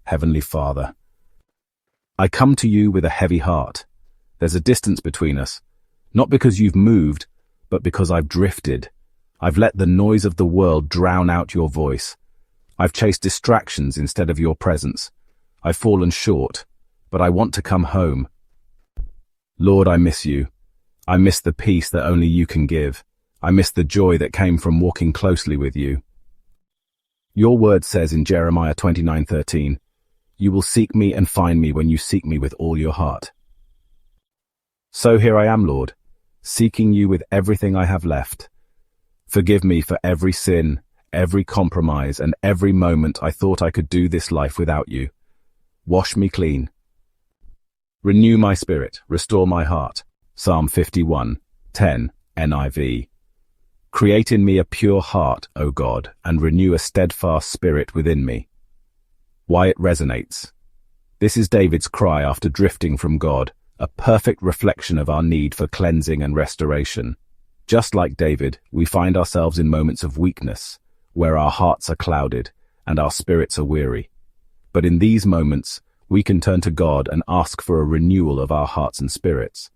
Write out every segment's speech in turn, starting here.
Heavenly Father, I come to you with a heavy heart. There's a distance between us, not because you've moved, but because I've drifted. I've let the noise of the world drown out your voice. I've chased distractions instead of your presence. I've fallen short, but I want to come home. Lord, I miss you. I miss the peace that only you can give. I miss the joy that came from walking closely with you. Your word says in Jeremiah 29:13, "You will seek me and find me when you seek me with all your heart." So here I am, Lord, seeking you with everything I have left. Forgive me for every sin, every compromise, and every moment I thought I could do this life without you. Wash me clean. Renew my spirit, restore my heart. Psalm 51:10, NIV. Create in me a pure heart, O God, and renew a steadfast spirit within me. Why it resonates. This is David's cry after drifting from God, a perfect reflection of our need for cleansing and restoration. Just like David, we find ourselves in moments of weakness, where our hearts are clouded and our spirits are weary. But in these moments, we can turn to God and ask for a renewal of our hearts and spirits.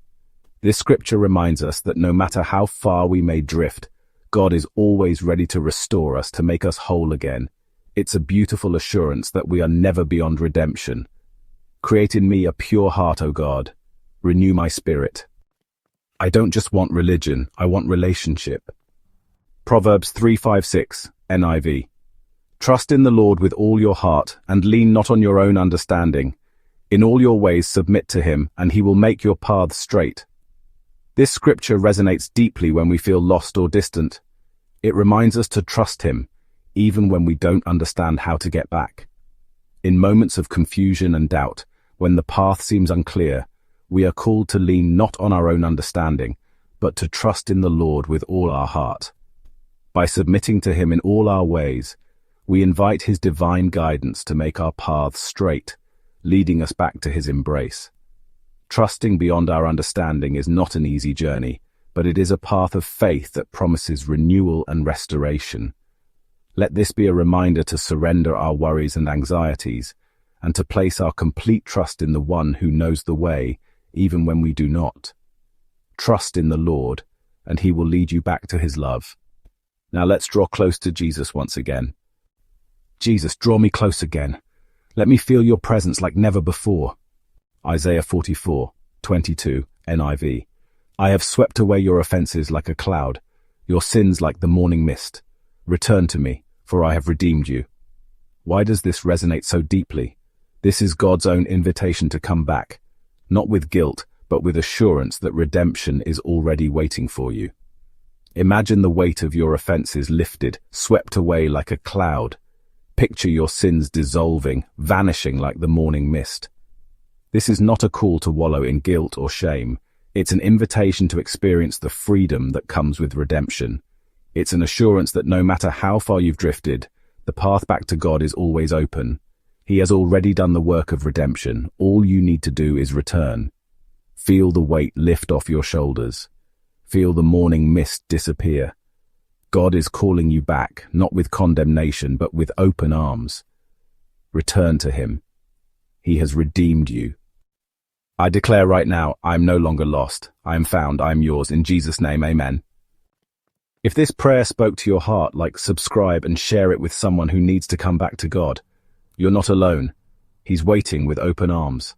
This scripture reminds us that no matter how far we may drift, God is always ready to restore us, to make us whole again. It's a beautiful assurance that we are never beyond redemption. Create in me a pure heart, O God. Renew my spirit. I don't just want religion, I want relationship. Proverbs 3:5-6, NIV. Trust in the Lord with all your heart, and lean not on your own understanding. In all your ways submit to him, and he will make your paths straight. This scripture resonates deeply when we feel lost or distant. It reminds us to trust him, even when we don't understand how to get back. In moments of confusion and doubt, when the path seems unclear, we are called to lean not on our own understanding, but to trust in the Lord with all our heart. By submitting to him in all our ways, we invite his divine guidance to make our paths straight, leading us back to his embrace. Trusting beyond our understanding is not an easy journey, but it is a path of faith that promises renewal and restoration. Let this be a reminder to surrender our worries and anxieties, and to place our complete trust in the one who knows the way, even when we do not. Trust in the Lord, and he will lead you back to his love. Now let's draw close to Jesus once again. Jesus, draw me close again. Let me feel your presence like never before. Isaiah 44:22, NIV. I have swept away your offenses like a cloud, your sins like the morning mist. Return to me, for I have redeemed you. Why does this resonate so deeply? This is God's own invitation to come back, not with guilt, but with assurance that redemption is already waiting for you. Imagine the weight of your offenses lifted, swept away like a cloud. Picture your sins dissolving, vanishing like the morning mist. This is not a call to wallow in guilt or shame. It's an invitation to experience the freedom that comes with redemption. It's an assurance that no matter how far you've drifted, the path back to God is always open. He has already done the work of redemption. All you need to do is return. Feel the weight lift off your shoulders. Feel the morning mist disappear. God is calling you back, not with condemnation, but with open arms. Return to him. He has redeemed you. I declare right now, I am no longer lost. I am found. I am yours. In Jesus' name, amen. If this prayer spoke to your heart, subscribe and share it with someone who needs to come back to God. You're not alone. He's waiting with open arms.